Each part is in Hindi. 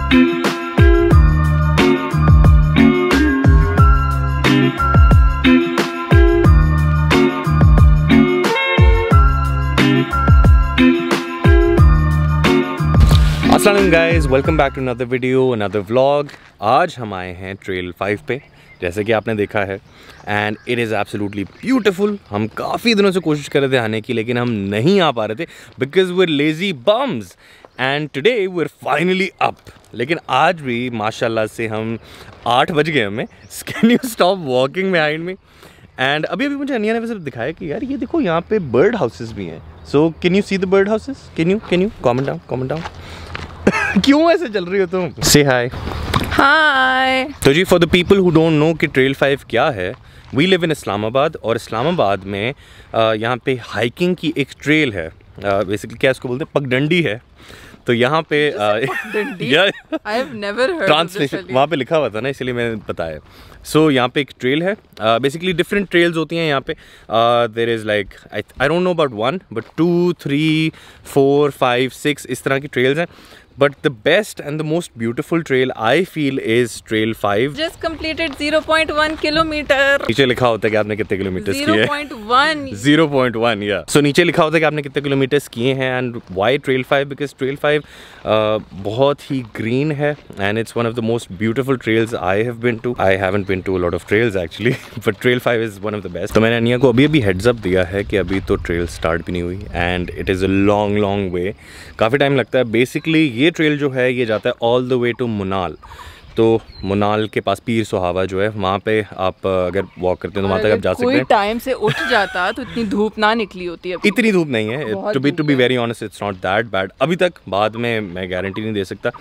अस्सलाम guys, welcome back to another video, another vlog. आज हम आए हैं ट्रेल 5 पे, जैसे कि आपने देखा है, and it is absolutely beautiful. हम काफ़ी दिनों से कोशिश कर रहे थे आने की, लेकिन हम नहीं आ पा रहे थे because we are lazy bums, and today we are finally up. लेकिन आज भी माशाल्लाह से हम 8 बज गए हमें। Can you stop walking behind me? And अभी मुझे अनिया ने वैसे दिखाया कि यार ये देखो यहाँ पे बर्ड हाउसेस भी हैं। So can you see the bird houses? Can you comment down क्यों ऐसे चल रही हो तुम? से हाय। हाय। तो जी, for the people who don't know कि ट्रेल 5 क्या है, वी लिव इन इस्लामाबाद, और इस्लामाबाद में यहाँ पे हाइकिंग की एक ट्रेल है। बेसिकली क्या इसको बोलते हैं, पगडंडी है। तो यहाँ पे ट्रांसलेशन वहाँ पे लिखा हुआ था ना, इसलिए मैंने बताया। सो यहाँ पे एक ट्रेल है। बेसिकली डिफरेंट ट्रेल्स होती हैं यहाँ पे। There is like I don't know about 1 but 2, 3, 4, 5, 6 इस तरह की ट्रेल्स हैं। But the best and the most beautiful trail I feel is Trail 5. Just completed 0.1 kilometer. नीचे लिखा होता है कि आपने कितने किलोमीटर किए हैं। 0.1. 0.1 या सो नीचे लिखा होता है कि आपने कितने किलोमीटर्स किए हैं। And why trail 5? Because trail 5 बहुत ही ग्रीन है, and it's one of the most beautiful trails I have been to. I haven't been to a lot of trails actually, but trail 5 is one of the best. तो मैंने अनिया को अभी हेड्स अप दिया है कि अभी तो ट्रेल स्टार्ट भी नहीं हुई, and it is a long way, काफ़ी टाइम लगता है। बेसिकली ये ट्रेल जो है ये जाता है ऑल द वे टू मुनाल। तो मुनाल के पास पीर सुहावा जो है, वहाँ पे आप अगर वॉक करते हैं तो वहाँ तक आप जा सकते हैं। कोई टाइम से उठ जाता तो इतनी धूप ना निकली होती है। इतनी धूप नहीं है, to be very honest, it's not that bad अभी तक। बाद में मैं गारंटी नहीं दे सकता।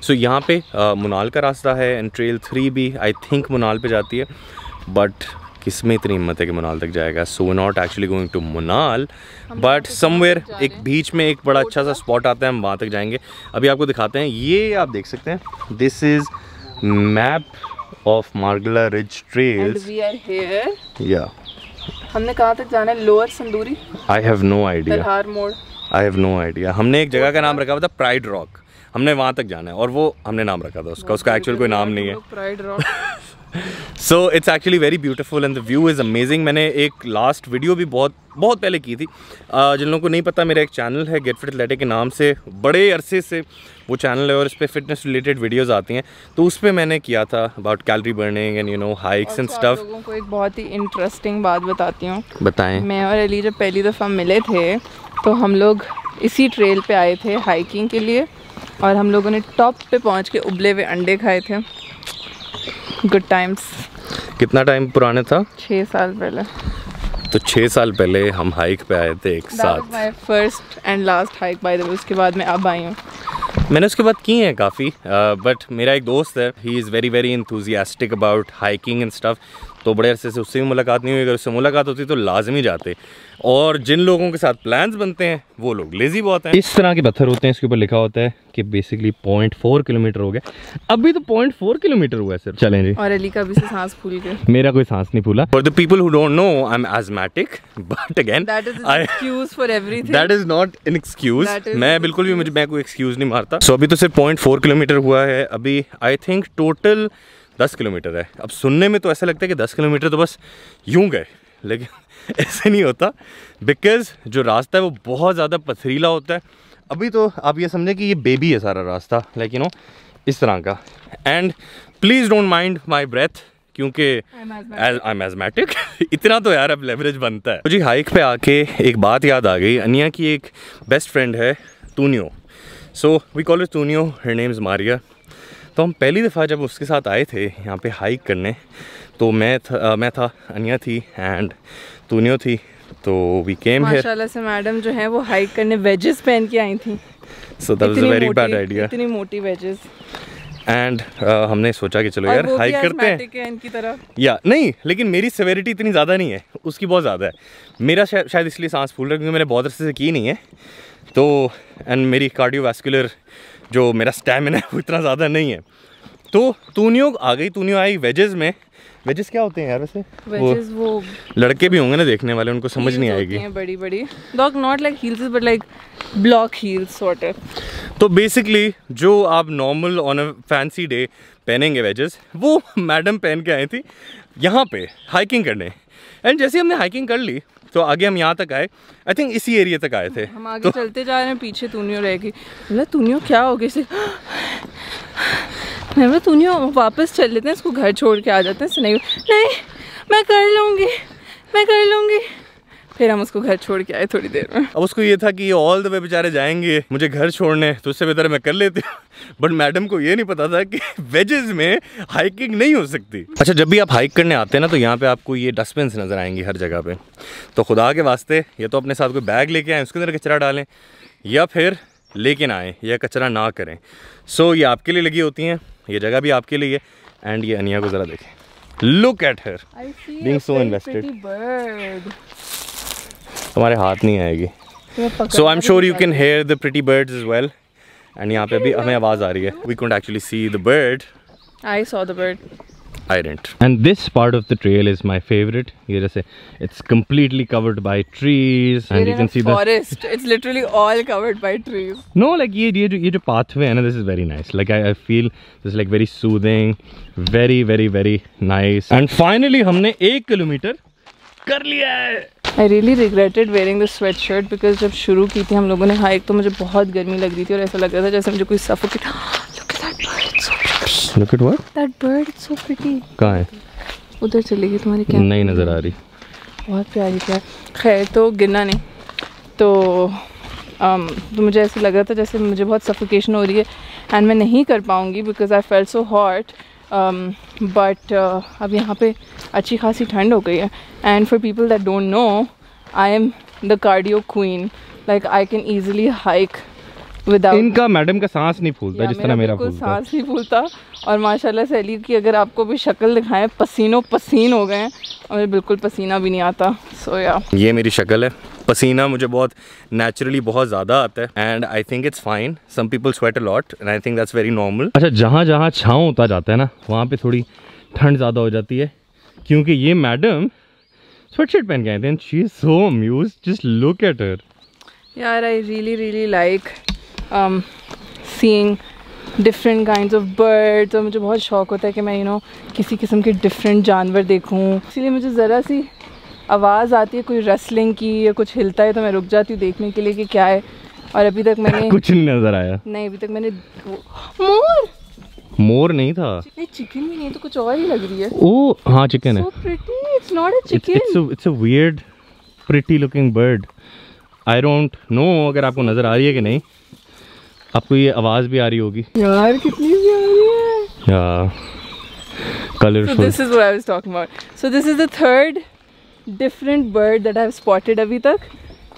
सो यहाँ पे मुनाल का रास्ता है, एंड ट्रेल 3 भी आई थिंक मुनाल पे जाती है, बट किसमें इतनी हिम्मत है कि मुनाल तक जाएगा। So not actually going to Monal, but somewhere एक बीच में एक बड़ा अच्छा सा स्पॉट आता है, हम वहाँ तक जाएंगे। अभी आपको दिखाते हैं, ये आप देख सकते हैं, this is map of Margalla ridge trails. We are here. या हमने कहाँ तक जाना है? Lower Sanduri. I have no idea. Darhar मोड़। I have no idea. हमने एक जगह का नाम रखा हुआ था प्राइड रॉक, हमने वहाँ तक जाना है, और वो हमने नाम रखा था उसका एक्चुअल कोई नाम नहीं है। Pride rock. So it's actually very beautiful and the view is amazing. मैंने एक लास्ट वीडियो भी बहुत पहले की थी। जिन लोगों को नहीं पता, मेरा एक चैनल है गेट फिट एथलेटिक के नाम से, बड़े अरसे से वो चैनल है, और इस पर फिटनेस रिलेटेड वीडियोस आती हैं। तो उस पर मैंने किया था about calorie burning and hikes and stuff. लोगों को एक बहुत ही इंटरेस्टिंग बात बताती हूँ। बताएं। मैं और अली जब पहली दफ़ा मिले थे तो हम लोग इसी ट्रेल पे आए थे हाइकिंग के लिए, और हम लोगों ने टॉप पे पहुँच के उबले हुए अंडे खाए थे। Good times. कितना टाइम पुराने था? 6 साल पहले। तो 6 साल पहले हम हाइक पे आए थे एक साथ। My first and last hike by the way. उसके बाद मैं अब आई हूँ। मैंने उसके बाद की हैं काफ़ी, बट मेरा एक दोस्त है, he is very enthusiastic about hiking and stuff. तो बड़े अरसे से उससे भी मुलाकात नहीं हुई। अगर उससे मुलाकात होती तो लाजमी जाते। और जिन लोगों के साथ प्लान्स बनते हैं वो लोग लेजी बहुत हैं। इस तरह के पत्थर होते हैं, इसके ऊपर लिखा होता है कि बेसिकली 0.4 किलोमीटर हो गया। अभी तो 0.4 किलोमीटर हुआ है सर। चलें जी। और अली का भी से सांस फूल गया। मेरा कोई सांस नहीं फूला। For the people who don't know, I am asthmatic, but again that is an excuse for everything. That is not an excuse. मैं बिल्कुल भी मैं कोई एक्सक्यूज नहीं मारता। सो अभी तो सिर्फ 0.4 किलोमीटर हुआ है। अभी आई थिंक टोटल 10 किलोमीटर है। अब सुनने में तो ऐसा लगता है कि 10 किलोमीटर तो बस यूं गए, लेकिन ऐसे नहीं होता, बिकॉज जो रास्ता है वो बहुत ज़्यादा पथरीला होता है। अभी तो आप ये समझें कि ये बेबी है सारा रास्ता, लाइक यू नो इस तरह का। And please don't mind my breath, क्योंकि आई एम एस्मैटिक। इतना तो यार अब लेवरेज बनता है। मुझे हाइक पे आके एक बात याद आ गई। अनिया की एक बेस्ट फ्रेंड है तूनियो। सो वी कॉल इट तूनियो, हर नेम इज़ मारिया। तो हम पहली दफ़ा जब उसके साथ आए थे यहाँ पे हाइक करने, तो मैं था, अनिया थी एंड तूनियो थी। तो वी केम हियर। माशाल्लाह से मैडम जो है वो हाइक करने वेजेस पहन के आई थी। So that was a very bad idea. इतनी मोटी वेजेस। एंड हमने सोचा कि चलो यार हाइक करते हैं इनकी तरह। या नहीं, लेकिन मेरी सेवेरिटी इतनी ज़्यादा नहीं है, उसकी बहुत ज़्यादा है। मेरा शायद इसलिए सांस फूल रहा है क्योंकि मैंने बहुत अरसे से की नहीं है। तो एंड मेरी कार्डियोवैस्कुलर जो मेरा स्टैमिना है वो इतना ज़्यादा नहीं है। तो तूनियो आ गई, तूनियो आई वेजेस में। वेजेस क्या होते हैं यार वैसे? वेजेस वो लड़के भी होंगे ना देखने वाले, उनको समझ नहीं आएगी। बड़ी बड़ी dog, not like heels but like block heels sort of. तो बेसिकली जो आप normal on a fancy day पहनेंगे वेजेस, वो मैडम पहन के आई थी यहाँ पे हाइकिंग करने। एंड जैसे हमने हाइकिंग कर ली तो आगे हम यहाँ तक आए, आई थिंक इसी एरिया तक आए थे। हम आगे चलते जा रहे हैं, पीछे तूनियो रहेगी। बोला तूनियो क्या हो गया? मैं बोला तूनियो वापस चल लेते हैं, इसको घर छोड़ के आ जाते हैं। नहीं मैं कर लूँगी। फिर हम उसको घर छोड़ के आए थोड़ी देर में। अब उसको ये था कि ये ऑल द वे बेचारे जाएंगे मुझे घर छोड़ने, तो उससे बेहतर मैं कर लेती हूँ। बट मैडम को ये नहीं पता था कि वेजेस में हाइकिंग नहीं हो सकती। अच्छा, जब भी आप हाइक करने आते हैं ना, तो यहाँ पे आपको ये डस्टबिन नज़र आएंगी हर जगह पे। तो खुदा के वास्ते ये तो अपने साथ कोई बैग लेके आएँ, उसके अंदर कचरा डालें, या फिर लेके ना आएँ, या कचरा ना करें। सो ये आपके लिए लगी होती हैं, ये जगह भी आपके लिए। एंड ये अनिया को ज़रा देखें, look at her being so invested. हमारे हाथ नहीं आएगी। So I am sure you can hear the pretty birds as well. And यहाँ पे भी हमें आवाज़ आ रही है। We couldn't actually see the bird. I saw the bird. I didn't. And this part of the trail is my favorite. ये जैसे it's completely covered by trees and you can see the forest. It's literally all covered by trees. No, like ये जो pathway है ना, this is very nice. Like I feel this is like very soothing, very nice. And finally हमने 1 किलोमीटर कर लिया है। I really regretted wearing the sweatshirt because जब शुरू की थी हम लोगों ने हाइक, तो मुझे बहुत गर्मी लग रही थी और ऐसा लग रहा था जैसे मुझे कोई suffocate। Look at that bird, it's so pretty. Look at what? That bird, it's so pretty. कहाँ है? उधर चली गई तुम्हारी कैमरा। नहीं नज़र आ रही। बहुत प्यारी प्यार। खैर, तो गिरना नहीं, तो मुझे ऐसा लग रहा था जैसे मुझे बहुत सफोकेशन हो रही है एंड मैं नहीं कर पाऊँगी because I felt so hot. But अब यहाँ पे अच्छी खासी ठंड हो गई है। And for people that don't know, I am the cardio queen. Like I can easily hike without. इनका मैडम का सांस नहीं फूलता जिस तरह मेरा फूलता। सांस नहीं फूलता। और माशाल्लाह सैली की अगर आपको भी शक्ल दिखाएं, पसीन हो गए हैं और मुझे बिल्कुल पसीना भी नहीं आता। सो या ये मेरी शक्ल है। पसीना मुझे बहुत नेचुरली बहुत ज़्यादा आता है and I think it's fine. Some people sweat a lot and I think that's very normal. अच्छा, जहाँ जहाँ छाँव होता जाता है ना, वहाँ पे थोड़ी ठंड ज़्यादा हो जाती है क्योंकि ये मैडम स्वेटशर्ट पहन के आए थे and she is so amused. Just look at her. यार, I really like seeing different kinds of birds. और मुझे बहुत शौक होता है कि मैं किसी किस्म के डिफरेंट जानवर देखूँ। इसीलिए मुझे ज़रा सी आवाज़ आती है कोई रसलिंग की या कुछ हिलता है तो मैं रुक जाती हूँ देखने के लिए कि क्या है। और अभी तक मैंने कुछ नहीं नजर आया। नहीं, अभी तक मैंने मोर नहीं था। चिकन भी नहीं तो कुछ और ही लग रही है। ओ हाँ, चिकन है। So pretty. It's not a chicken. It's a weird, pretty looking bird. I don't know अगर आपको नजर आ रही है कि नहीं। आपको ये आवाज़ भी आ रही होगी। यार कितनी प्यारी है। Yeah. Colorful. So this is what I was talking about. So this is the third different bird that I've spotted अभी तक,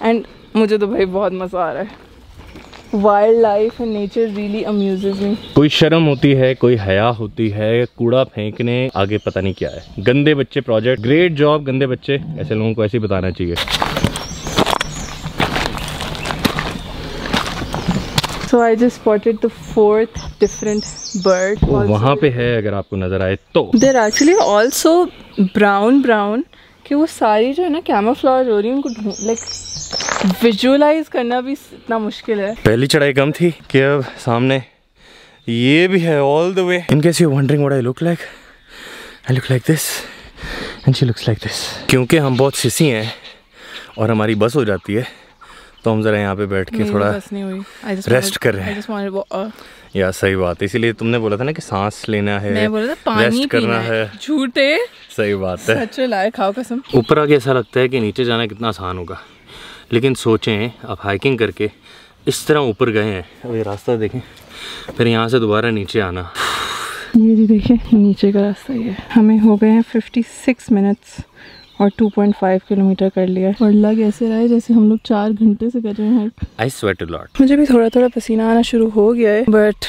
and मुझे तो भाई बहुत मज़ा आ रहा है। Wildlife and nature really amuses me. कोई शर्म होती है, कोई हया होती है, कूड़ा फेंकने आगे पता नहीं क्या है। गंदे बच्चे प्रोजेक्ट, ग्रेट जॉब गंदे बच्चे। ऐसे लोगों को ऐसे ही बताना चाहिए। So I just spotted the fourth different bird. वहाँ पे है अगर आपको नजर आए तो। They're actually also brown कि वो सारी जो है ना कैमोफ्लेज हो रही है, उनको लाइक विजुअलाइज करना भी इतना मुश्किल है। पहली चढ़ाई कम थी कि अब सामने ये भी है all the way. In case you're wondering what I look like, I look like this and she looks like this। क्योंकि हम बहुत सिसी हैं और हमारी बस हो जाती है तो हम जरा यहाँ पे बैठ के थोड़ा रेस्ट कर रहे हैं। या सही बात है, इसीलिए तुमने बोला था ना कि सांस लेना है, मैं बोला था पानी रेस्ट करना है। झूठे। सही बात है। सच लाए खाओ कसम। ऊपर आके ऐसा लगता है कि नीचे जाना कितना आसान होगा, लेकिन सोचें आप हाइकिंग करके इस तरह ऊपर गए हैं, अब ये रास्ता देखें, फिर यहाँ से दोबारा नीचे आना। ये जी देखिए नीचे का रास्ता ये। हमें हो गए हैं 56 मिनट्स और 2.5 किलोमीटर कर लिया। और लग ऐसे रहा है जैसे हम लोग 4 घंटे से कर रहे हैं। I sweat a lot. मुझे भी थोड़ा पसीना आना शुरू हो गया है, but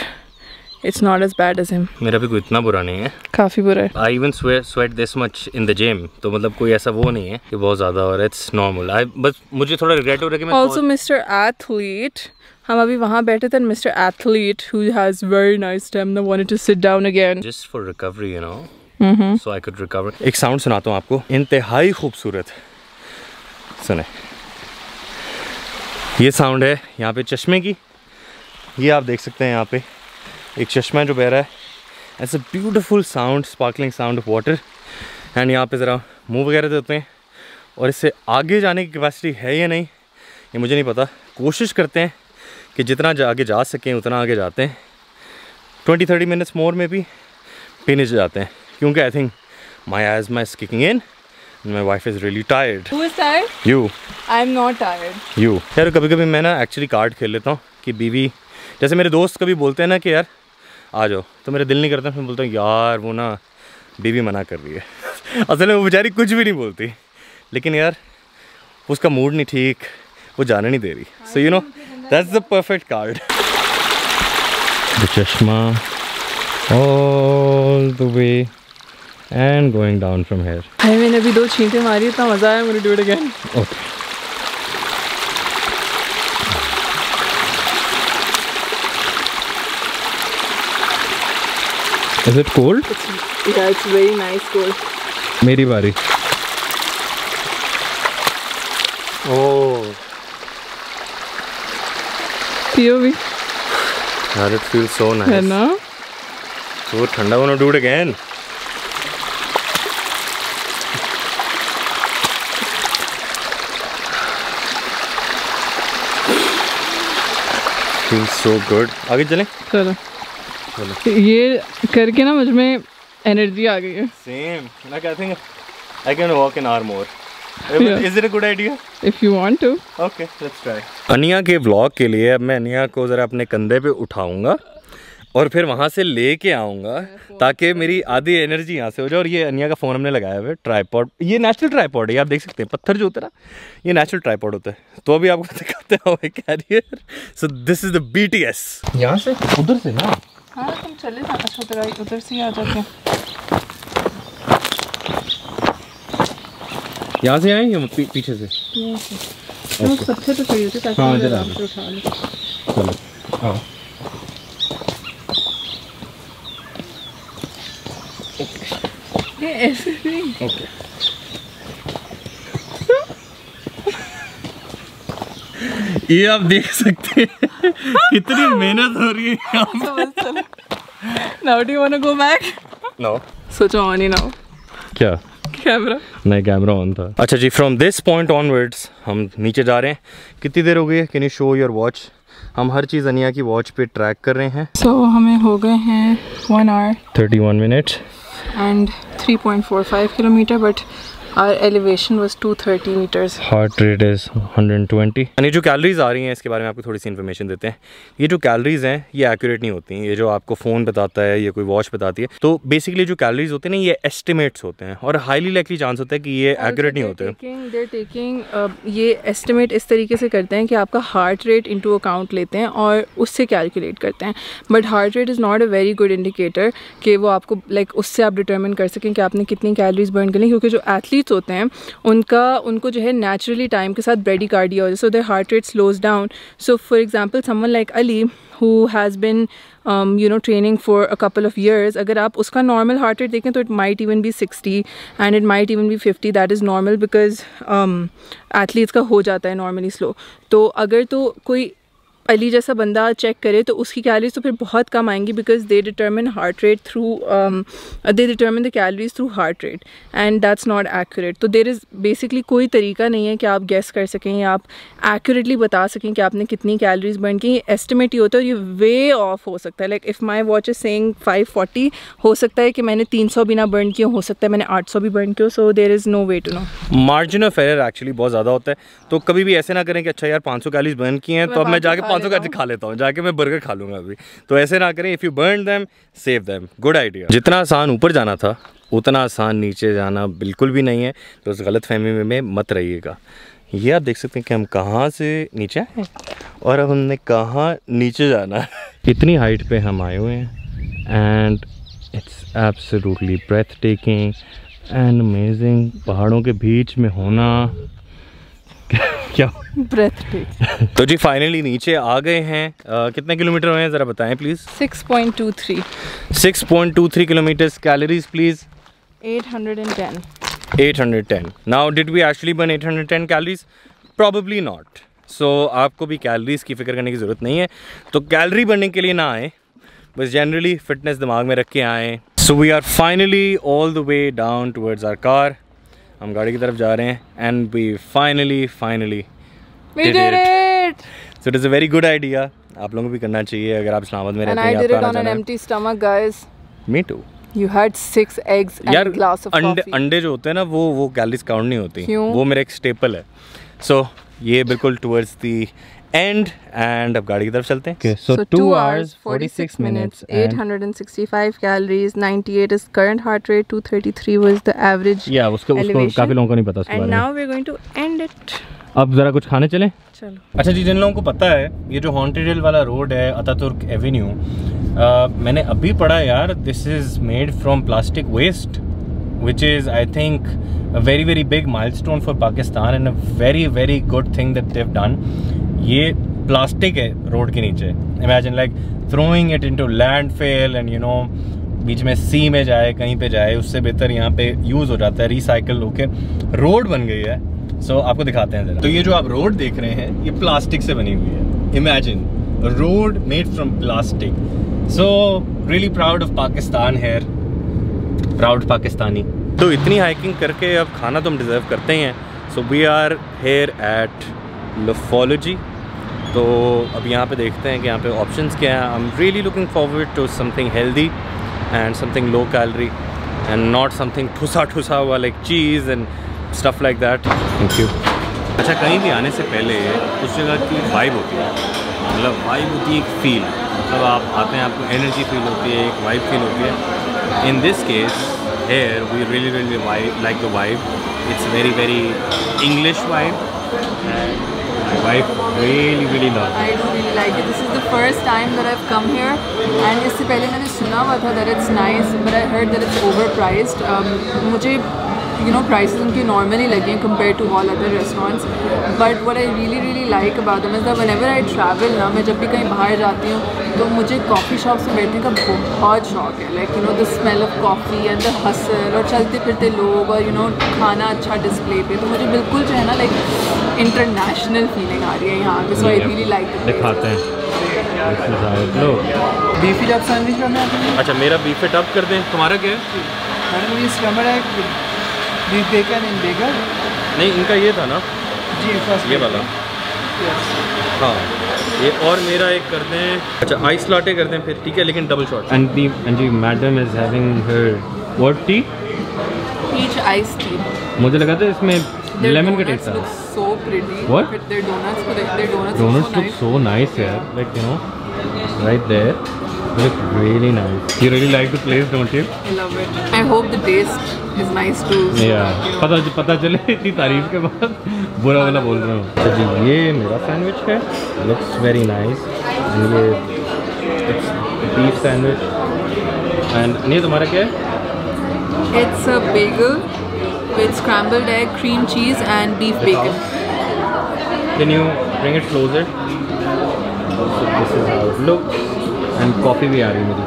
it's not as bad as him. मेरा भी कोई इतना बुरा नहीं है, काफ़ी बुरा है। I even sweat this much in the gym, तो मतलब कोई ऐसा वो नहीं है कि बहुत ज़्यादा हो रहा है। It's normal. बस मुझे थोड़ा रिग्रेट हो रहा है कि मैं ऑल्सो मिस्टर एथलीट, हम अभी वहाँ बैठे थे, mister athlete who has very nice stamina wanted to sit down again just for recovery, you know, so I could recover। एक साउंड सुनाता हूँ आपको, इंतहाई खूबसूरत, सुने। ये साउंड है यहाँ पे चश्मे की। ये आप देख सकते हैं यहाँ पे एक चश्मा जो बह रहा है। ऐसा beautiful sound, sparkling sound of water. And यहाँ पे ज़रा मुँह वगैरह देते हैं। और इससे आगे जाने की कैपेसिटी है या नहीं ये मुझे नहीं पता। कोशिश करते हैं कि जितना आगे जा सकें उतना आगे जाते हैं। 20-30 मिनट्स मोर में भी फिनिश जाते हैं, क्योंकि I think my asthma is kicking in and my wife is really tired. Who is tired? You. I am not tired. You. यार कभी कभी मैं ना एक्चुअली कार्ड खेल लेता हूँ कि बीवी, जैसे मेरे दोस्त कभी बोलते हैं ना कि यार आ जाओ, तो मेरा दिल नहीं करता। मैं बोलता हूँ यार वो ना बीवी मना कर रही है। असल में वो बेचारी कुछ भी नहीं बोलती, लेकिन यार उसका मूड नहीं ठीक, वो जाने नहीं दे रही। So you know that's the perfect card. The चश्मा all the way and going down from here. भाई मैंने अभी 2 छींटे मारी, इतना मजा आया मुझे। Do it again. Okay. Is it cold? Yeah, it's very nice cold. मेरी बारी। ओह पियो भी यार, it feels so nice. है ना? So ठंडा होना, do it again. Feels so good. आगे चलें? चलो। ये करके ना मुझ में एनर्जी आ गई है। Same. Like I think I can walk an hour more. Is it a good idea? If you want to. Okay, let's try. अनिया के व्लॉग के लिए अब मैं अनिया को ज़रा अपने कंधे पे उठाऊंगा और फिर वहाँ से लेके आऊँगा ताकि मेरी आधी एनर्जी यहाँ से हो जाए। और ये अनिया का फ़ोन हमने लगाया हुआ है, ट्राइपॉड। ये नेचुरल ट्राइपॉड है, आप देख सकते हैं। पत्थर जो होता है ना, ये नेचुरल ट्राइपॉड होता है। तो अभी आपको दिखाते हैं carrier. So this is the BTS। यहाँ से उधर से ना, हाँ तुम चले जाना। अच्छा उधर से ही आ जाते हैं। यहाँ से आए या पीछे से? पत्थर तो चाहिए थे ताकि आराम से उठा ले। चलो आओ। ये ऐसे नहीं। ओके। ये आप देख सकते हैं कितनी मेहनत हो रही है यहाँ पे। Now do you wanna go back? No. सोचो ऑन ही ना हो। क्या? कैमरा? नहीं, कैमरा ऑन था। अच्छा जी, फ्रॉम दिस पॉइंट ऑनवर्ड्स हम नीचे जा रहे हैं। कितनी देर हो गई है? Can you show your watch? हम हर चीज़ अनिया की वॉच पे ट्रैक कर रहे हैं। So हमें हो गए हैं 1 hour 31 minutes and 3.45 kilometer, but our elevation was 230 meters. Heart rate is 120। यानी जो कैलोरीज आ रही हैं इसके बारे में आपको थोड़ी सी इन्फॉर्मेशन देते हैं। ये जो कैलोरीज हैं ये एक्यूरेट नहीं होती हैं। ये जो आपको फ़ोन बताता है या कोई वॉच बताती है, तो बेसिकली जो कैलोरीज होते हैं ना, ये एस्टिमेट्स होते हैं और हाईली लाइकली चांस होता है कि ये एक्यूरेट नहीं होते हैं। ये एस्टिमेट इस तरीके से करते हैं कि आपका हार्ट रेट इनटू अकाउंट लेते हैं और उससे कैलकुलेट करते हैं। But heart rate is not a very good indicator कि वो आपको उससे आप डिटर्मिन कर सकें कि आपने कितनी कैलोरीज बर्न करनी, क्योंकि जो एथलीट होते हैं उनको जो है नेचुरली टाइम के साथ ब्रेडिकार्डिया हो जाए, so their heart rate slows down. So for example someone like Ali who has been training for a couple of years, अगर आप उसका नॉर्मल हार्ट रेट देखें तो it might even be 60 and it might even be 50. that is normal because athletes का हो जाता है नॉर्मली स्लो। तो अगर तो कोई अली जैसा बंदा चेक करे तो उसकी कैलोरीज तो फिर बहुत कम आएंगी, because they determine heart rate through they determine the calories through heart rate and that's not accurate. तो देर इज़ बेसिकली कोई तरीका नहीं है कि आप गेस कर सकें या आप एक्यूरेटली बता सकें कि आपने कितनी कैलोरीज बर्न की। ये एस्टिमेट ही होता है और ये वे ऑफ हो सकता है। Like if my watch is saying 540, हो सकता है कि मैंने 300 भी ना बर्न किया, हो सकता है मैंने 800 भी बर्न किया। So there is no way to know. Margin of error actually बहुत ज़्यादा होता है। तो कभी भी ऐसे ना करें कि अच्छा यार 500 कैलोरीज बर्न की हैं तो अब मैं जाके 500 कैलोरी खा लेता हूँ, जाके मैं बर्गर खा लूँगा अभी। तो ऐसे ना करें। If you burn them save them, good idea. जितना आसान ऊपर जाना था उतना आसान नीचे जाना बिल्कुल भी नहीं है, तो उस गलत फहमी में मत रहिएगा। ये आप देख सकते हैं कि हम कहाँ से नीचे आए और अब हमने कहाँ नीचे जाना है। इतनी हाइट पे हम आए हुए हैं and it's absolutely breathtaking and amazing. पहाड़ों के बीच में होना क्या ब्रेथ टेकिंग। तो जी फाइनली नीचे आ गए हैं। कितने किलोमीटर हुए हैं ज़रा बताएं please. 6.23 6.23 kilometres. Calories please. 810. 810. Now did we actually burn 810 calories? Probably not. सो आपको भी कैलोरीज़ की फ़िक्र करने की ज़रूरत नहीं है। तो कैलोरी बढ़ने के लिए ना आए, बस जनरली फिटनेस दिमाग में रख के आएँ। So we are finally all the way down towards our car. हम गाड़ी की तरफ जा रहे हैं and we finally We did it! So it is a very good idea. आप लोगों को भी करना चाहिए अगर आप इस्लामाबाद में रहते हैं। And I did it on an empty stomach, guys. Me too. You had 6 eggs and a glass of coffee. अंडे जो होते हैं ना वो कैलोरीज काउंट नहीं होती। क्यों? वो मेरा एक स्टेपल है। So ये बिल्कुल towards the end and अब गाड़ी की तरफ चलते हैं। Okay, so 2 hours 46 minutes, 865 calories, 98 is current heart rate, 233 was the average. Yeah, उसको काफी लोगों को नहीं पता उसके बारे में। And now we're going to end it. अब जरा कुछ खाने चलें। चलो। अच्छा जी, जिन लोगों को पता है ये जो हॉन्टेड हिल वाला रोड है अतातुर्क एवेन्यू, मैंने अभी पढ़ा यार, this is made from plastic waste, which is I think a very very big milestone for Pakistan and a very very good thing that they have done. ये प्लास्टिक है रोड के नीचे, imagine like throwing it into landfill and you know बीच में सी में जाए कहीं पे जाए, उससे बेहतर यहाँ पे यूज़ हो जाता है, रिसाइकल होके रोड बन गई है। सो आपको दिखाते हैं जरा। तो ये जो आप रोड देख रहे हैं ये प्लास्टिक से बनी हुई है। Imagine road made from plastic. So really proud of Pakistan here, proud Pakistani. तो इतनी हाइकिंग करके अब खाना तो हम डिज़र्व करते ही हैं। So we are here at Loafology. तो अब यहाँ पे देखते हैं कि यहाँ पे ऑप्शंस क्या हैं। I am really looking forward to something healthy and something low calorie and not something ठुसा हुआ like cheese and stuff like that. Thank you. अच्छा, कहीं भी आने से पहले उस जगह की वाइब होती है, मतलब वाइब होती है एक फील, मतलब आप आते हैं आपको एनर्जी फील होती है, एक वाइब फील होती है। In this case here we really like the vibe. It's very very English vibe and my wife really loves it. I do really like it. This is the first time that I've come here, and इससे पहले मैंने सुना हुआ था that it's nice, but I heard that it's overpriced. मुझे prices उनकी normally लगे compared to all other restaurants, but what I really like about them is that whenever I travel ना, मैं जब भी कहीं बाहर जाती हूँ तो मुझे coffee shops में बैठने का बहुत शौक है, like the smell of coffee and the hustle और चलते फिरते लोग और खाना अच्छा डिस्प्ले पे, तो मुझे बिल्कुल जो है ना like इंटरनेशनल फीलिंग आ रही है यहाँ पे। सो आई रियली लाइक इट। दिखाते हैं बीफ इट अप सैंडविच करना है। अच्छा, मेरा बीफ इट अप कर दें। तुम्हारा क्या है? मैडम ये स्क्रम्बल है, बीफ बेकन इन बेकन। नहीं, इनका ये था ना जी, फर्स्ट ये वाला। हाँ, ये और मेरा एक कर दें। अच्छा, आइस लाटे कर दें फिर, ठीक है, लेकिन double shot. And the madam is having her what tea? Peach ice tea. मुझे लगा था इसमें लेमन का टेस्ट था। So pretty. What? But their donuts look so nice here. Like right there. They look really nice. You really like the place, don't you? I love it. I hope the taste is nice too. So yeah. पता चले इतनी तारीफ के बाद बुरा वाला बोल रहा हूँ। तो जी ये मेरा सैंडविच है। Looks very nice. And ये it's beef sandwich. And ये तुम्हारा क्या है? It's a bagel with scrambled egg, cream cheese and beef bacon. Can you bring it closer? So this is how it looks. And coffee भी आ रही है मेरी।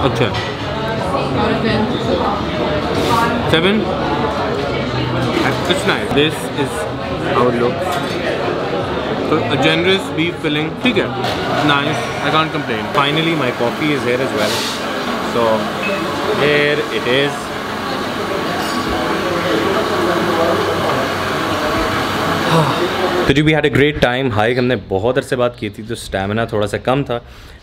अच्छा 7. It's nice. This is how it looks. So a generous beef filling, ठीक है, nice, I can't complain. Finally my coffee is here as well, so here it is. तो जी we had a great time. Hike हमने बहुत अरसे बाद की थी तो स्टैमिना थोड़ा सा कम था.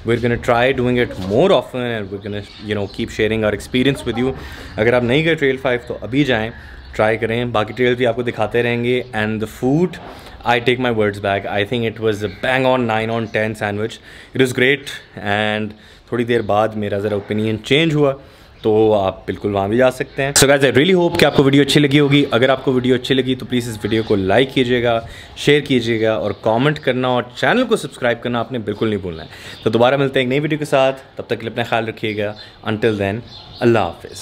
We're gonna try doing it more often and we're gonna keep sharing our experience with you. अगर आप नहीं गए ट्रेल 5 तो अभी जाएं, ट्राई करें, बाकी ट्रेल भी आपको दिखाते रहेंगे. And the food, I take my words back. I think it was a bang on 9 on 10 sandwich. It was great. And थोड़ी देर बाद मेरा ज़रा ओपिनियन चेंज हुआ तो आप बिल्कुल वहाँ भी जा सकते हैं. So guys, I really hope कि आपको वीडियो अच्छी लगी होगी. अगर आपको वीडियो अच्छी लगी तो प्लीज़ इस वीडियो को लाइक कीजिएगा, शेयर कीजिएगा और कमेंट करना और चैनल को सब्सक्राइब करना आपने बिल्कुल नहीं भूलना है. तो दोबारा मिलते हैं एक नई वीडियो के साथ. तब तक के लिए अपना ख्याल रखिएगा. Until then, अल्लाह हाफिज़.